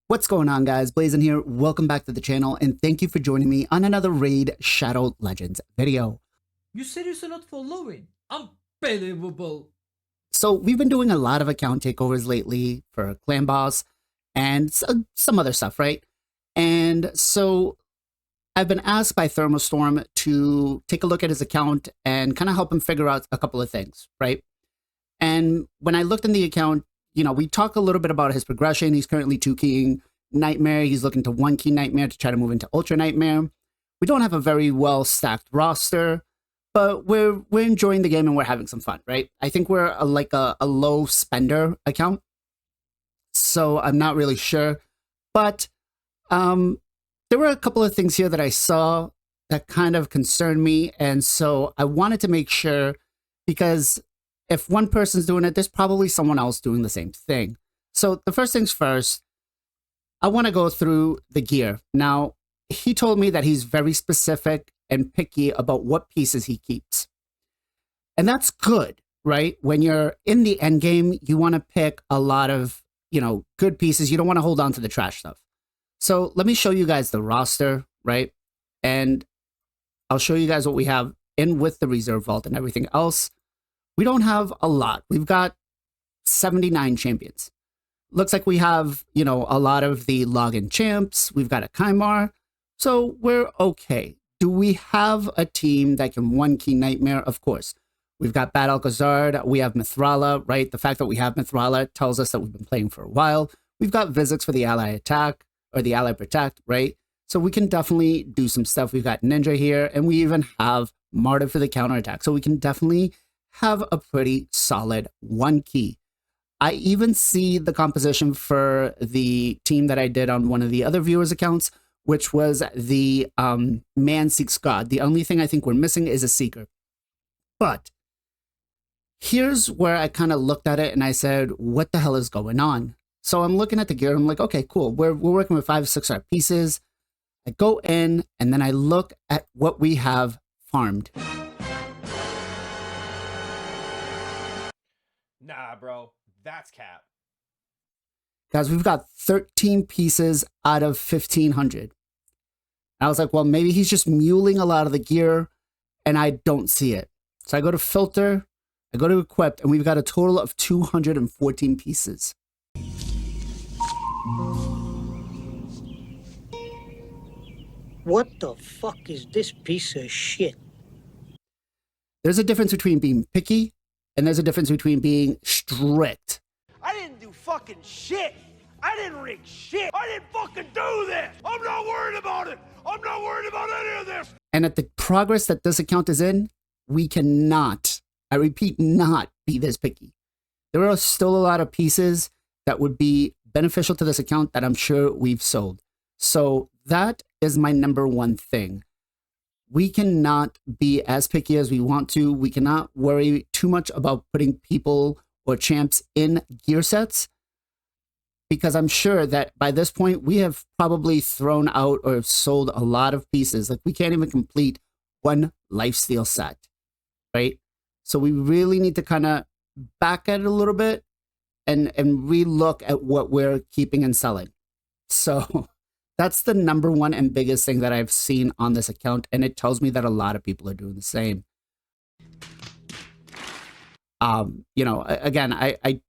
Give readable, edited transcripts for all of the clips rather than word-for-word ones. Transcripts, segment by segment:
What's going on, guys? Blazin here. Welcome back to the channel, and thank you for joining me on another Raid Shadow Legends video. You serious or not following? Unbelievable. So we've been doing a lot of account takeovers lately for Clan Boss and some other stuff, right? And so I've been asked by Thermostorm to take a look at his account and kind of help him figure out a couple of things, right? And when I looked in the account, you know, we talk a little bit about his progression. He's currently 2-keying Nightmare. He's looking to 1-key Nightmare to try to move into Ultra Nightmare. We don't have a very well stacked roster, but we're enjoying the game and we're having some fun, right? I think we're like a low spender account, so I'm not really sure. But there were a couple of things here that I saw that kind of concerned me, and so I wanted to make sure, because if one person's doing it, there's probably someone else doing the same thing. So the first things first, I want to go through the gear. Now, he told me that he's very specific and picky about what pieces he keeps. And that's good, right? When you're in the end game, you want to pick a lot of, good pieces. You don't want to hold on to the trash stuff. So let me show you guys the roster, right? And I'll show you guys what we have in with the reserve vault and everything else. We don't have a lot. We've got 79 champions. Looks like we have, a lot of the login champs. We've got a Kymar. So we're okay. Do we have a team that can 1-key Nightmare? Of course. We've got Bad Alcazar. We have Mithrala, right? The fact that we have Mithrala tells us that we've been playing for a while. We've got Vizix for the ally attack, or the ally protect, right? So we can definitely do some stuff. We've got Ninja here, and we even have Martyr for the counterattack. So we can definitely have a pretty solid 1-key. I even see the composition for the team that I did on one of the other viewers' accounts, which was the Man Seeks God. The only thing I think we're missing is a Seeker. But here's where I kind of looked at it and I said, what the hell is going on? So I'm looking at the gear. I'm like, okay, cool. We're working with 5-6 pieces. I go in and then I look at what we have farmed. Nah, bro, that's cap. Guys, we've got 13 pieces out of 1,500. I was like, well, maybe he's just muling a lot of the gear and I don't see it. So I go to filter, I go to equipped, and we've got a total of 214 pieces. What the fuck is this piece of shit? There's a difference between being picky and there's a difference between being strict. I didn't do fucking shit. I didn't rig shit. I didn't fucking do this. I'm not worried about it. I'm not worried about any of this. And at the progress that this account is in, we cannot, I repeat, not be this picky. There are still a lot of pieces that would be beneficial to this account that I'm sure we've sold. So that is my number one thing. We cannot be as picky as we want to. We cannot worry too much about putting people or champs in gear sets, because I'm sure that by this point we have probably thrown out or sold a lot of pieces. Like, we can't even complete one lifesteal set, right? So we really need to kind of back at it a little bit and relook at what we're keeping and selling. So that's the number one and biggest thing that I've seen on this account, and it tells me that a lot of people are doing the same. Again, I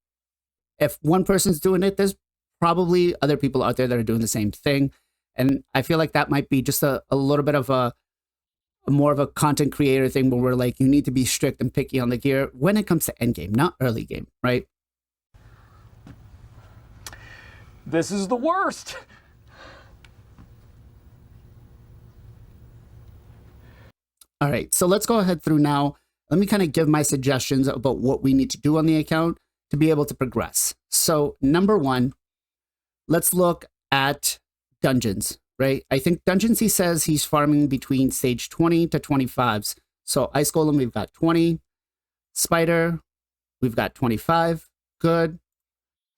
if one person's doing it, there's probably other people out there that are doing the same thing, and I feel like that might be just a little bit of a more of a content creator thing, where we're like, you need to be strict and picky on the gear when it comes to end game, not early game, right? This is the worst. All right, so let's go ahead through now. Let me kind of give my suggestions about what we need to do on the account to be able to progress. So number one, let's look at dungeons, right? I think dungeons, he says he's farming between stage 20 to 25s. So Ice Golem, we've got 20. Spider, we've got 25. Good.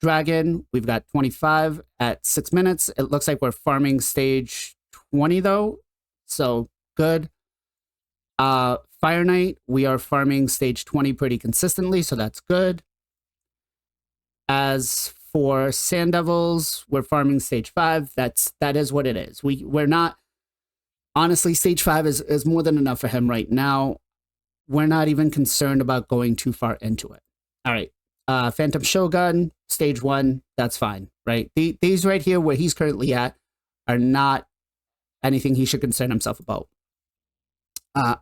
Dragon, we've got 25 at 6 minutes. It looks like we're farming stage 20 though. So good. Fire Knight, we are farming stage 20 pretty consistently, so that's good. As For Sand Devils, we're farming stage 5. That is what it is. We're not, honestly, stage 5 is more than enough for him right now. We're not even concerned about going too far into it. All right. Phantom Shogun, stage 1, that's fine, right? These right here where he's currently at are not anything he should concern himself about.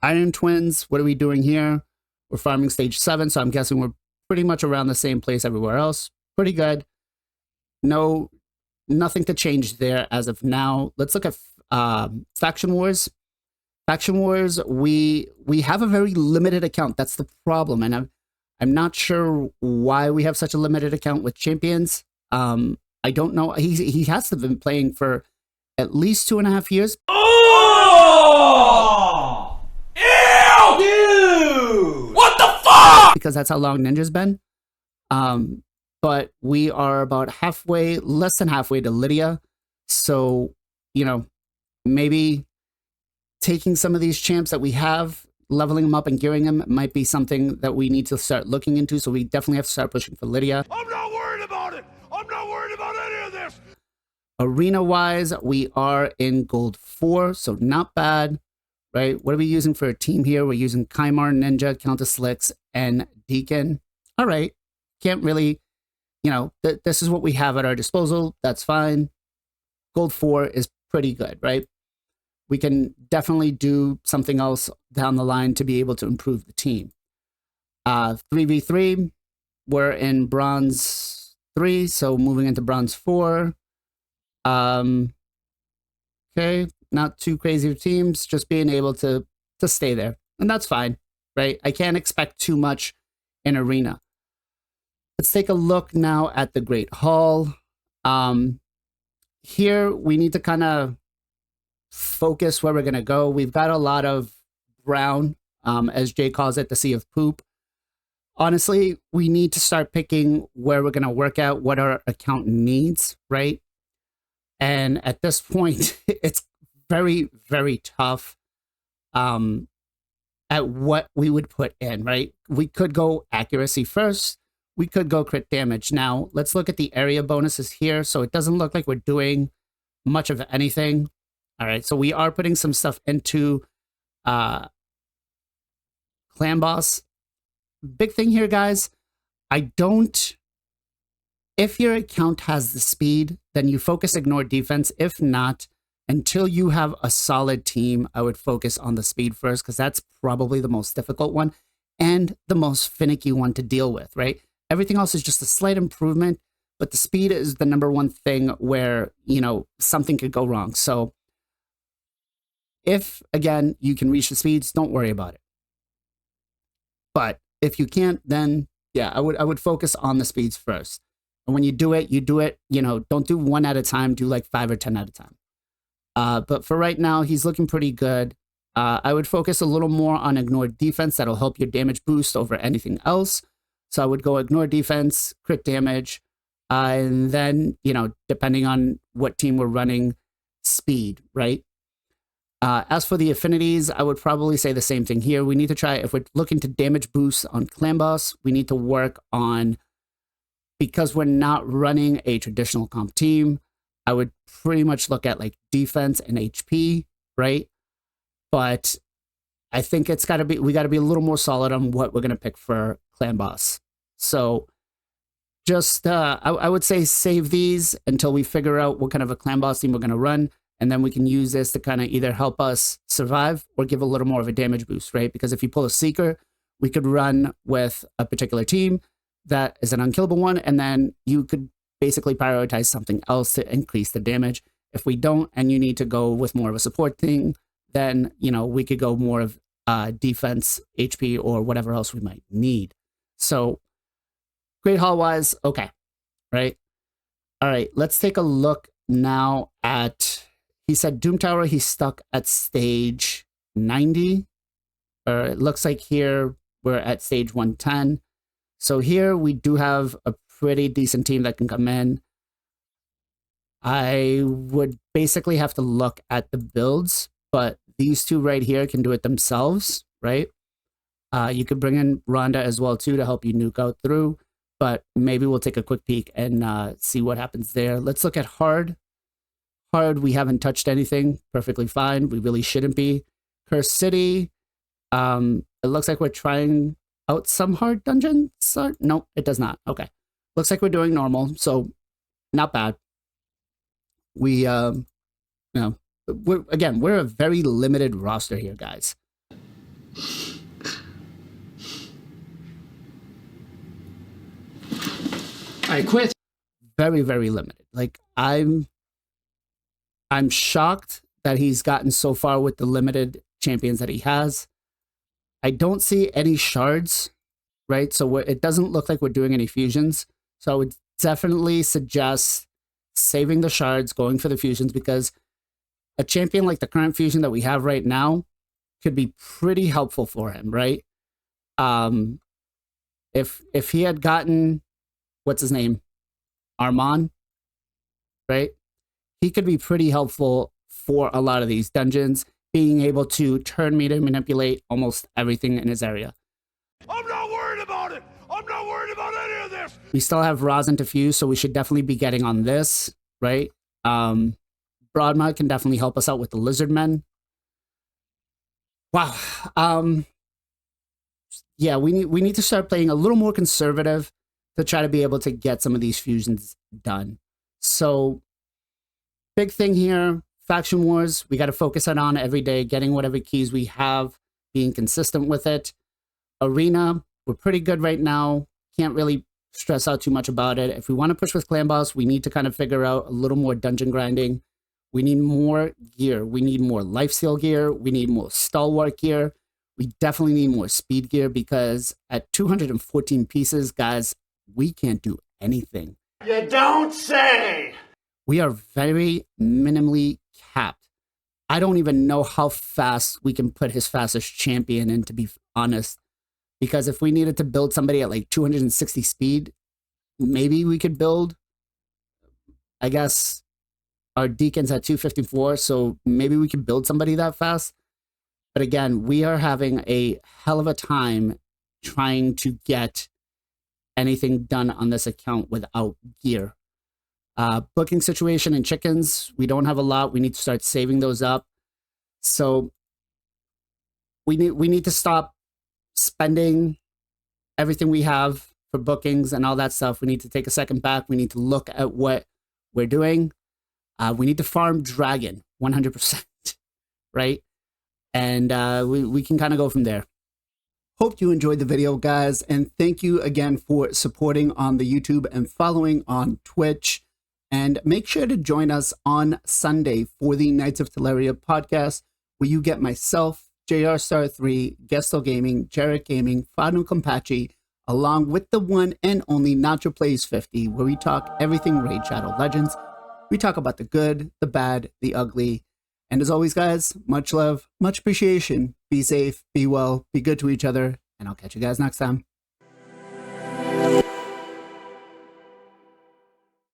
Iron Twins, what are we doing here? We're farming stage 7, so I'm guessing we're pretty much around the same place everywhere else. Pretty good. No, nothing to change there as of now. Let's look at Faction Wars. Faction Wars, we have a very limited account. That's the problem, and I'm not sure why we have such a limited account with champions. I don't know. He has to have been playing for at least 2.5 years. Oh! Ew! Dude! What the fuck? Because that's how long Ninja's been. But we are about halfway, less than halfway to Lydia. So, you know, maybe taking some of these champs that we have, leveling them up and gearing them might be something that we need to start looking into. So we definitely have to start pushing for Lydia. I'm not worried about it. I'm not worried about any of this. Arena-wise, we are in Gold 4, so not bad, right? What are we using for a team here? We're using Kymar, Ninja, Countess Slicks, and Deacon. All right. Can't really, you know, this is what we have at our disposal. That's fine. Gold 4 is pretty good, right? We can definitely do something else down the line to be able to improve the team. 3v3, we're in Bronze 3, so moving into Bronze 4. Okay, not too crazy teams, just being able to stay there. And that's fine, right? I can't expect too much in Arena. Let's take a look now at the Great Hall. Here, we need to kind of focus where we're going to go. We've got a lot of brown, as Jay calls it, the sea of poop. Honestly, we need to start picking where we're going to work out, what our account needs, right? And at this point, it's very, very tough at what we would put in, right? We could go accuracy first. We could go crit damage. Now, let's look at the area bonuses here. So it doesn't look like we're doing much of anything. All right, so we are putting some stuff into Clan Boss. Big thing here, guys. If your account has the speed, then you focus ignore defense. If not, until you have a solid team, I would focus on the speed first, because that's probably the most difficult one and the most finicky one to deal with, right? Everything else is just a slight improvement, but the speed is the number one thing where, you know, something could go wrong. So if, again, you can reach the speeds, don't worry about it. But if you can't, then yeah, I would focus on the speeds first. And when you do it, you know, don't do one at a time, do like 5 or 10 at a time. But for right now, he's looking pretty good. I would focus a little more on ignore defense. That'll help your damage boost over anything else. So I would go ignore defense, crit damage, and then, you know, depending on what team we're running, speed, right? As for the affinities, I would probably say the same thing here. We need to try, if we're looking to damage boost on Clan Boss, we need to work on, because we're not running a traditional comp team, I would pretty much look at like defense and HP, right? But I think we got to be a little more solid on what we're going to pick for Clan Boss. So just, I would say save these until we figure out what kind of a Clan Boss team we're going to run. And then we can use this to kind of either help us survive or give a little more of a damage boost, right? Because if you pull a Seeker, we could run with a particular team that is an unkillable one, and then you could basically prioritize something else to increase the damage. If we don't, and you need to go with more of a support thing, then, you know, we could go more of defense, HP, or whatever else we might need. So, Great Hall-wise, okay, right? All right, let's take a look now at... He said Doom Tower, he's stuck at stage 90. Or it looks like here we're at stage 110. So here we do have a pretty decent team that can come in. I would basically have to look at the builds, but these two right here can do it themselves, right? You could bring in Rhonda as well too to help you nuke out through. but maybe we'll take a quick peek and see what happens there. Let's look at hard. Hard, we haven't touched anything. Perfectly fine. We really shouldn't be. Cursed City. It looks like we're trying out some hard dungeons. No, it does not. Okay. Looks like we're doing normal, so not bad. We, you know, we're a very limited roster here, guys. I quit. Very, very limited. Like, I'm shocked that he's gotten so far with the limited champions that he has. I don't see any shards, right? So it doesn't look like we're doing any fusions. So I would definitely suggest saving the shards, going for the fusions, because a champion like the current fusion that we have right now could be pretty helpful for him, right? If he had gotten, what's his name? Armand, right? He could be pretty helpful for a lot of these dungeons, being able to turn meter manipulate almost everything in his area. I'm not worried about it. I'm not worried about any of this. We still have Rosin to fuse, so we should definitely be getting on this, right? Broadmud can definitely help us out with the Lizard Men. Wow. Yeah, we need to start playing a little more conservative to try to be able to get some of these fusions done. So, big thing here, Faction Wars, we got to focus on every day, getting whatever keys we have, being consistent with it. Arena, we're pretty good right now. Can't really stress out too much about it. If we want to push with Clan Boss, we need to kind of figure out a little more dungeon grinding. We need more gear. We need more lifesteal gear. We need more stalwart gear. We definitely need more speed gear, because at 214 pieces, guys, we can't do anything. You don't say. We are very minimally capped. I don't even know how fast we can put his fastest champion in, to be honest. Because if we needed to build somebody at like 260 speed, maybe we could build, I guess, our Deacons at 254. So maybe we could build somebody that fast. But again, we are having a hell of a time trying to get anything done on this account without gear. Booking situation and chickens, we don't have a lot. We need to start saving those up. So we need to stop spending everything we have for bookings and all that stuff. We need to take a second back. We need to look at what we're doing. We need to farm Dragon 100%, right? And we can kind of go from there. Hope you enjoyed the video, guys, and thank you again for supporting on the YouTube and following on Twitch. And make sure to join us on Sunday for the Knights of Teleria podcast, where you get myself, JR Star 3, Gesto Gaming, Jarrett Gaming, Fanu Compachi, along with the one and only Nacho Plays 50, where we talk everything Raid Shadow Legends. We talk about the good, the bad, the ugly. And as always, guys, much love, much appreciation. Be safe, be well, be good to each other, and I'll catch you guys next time.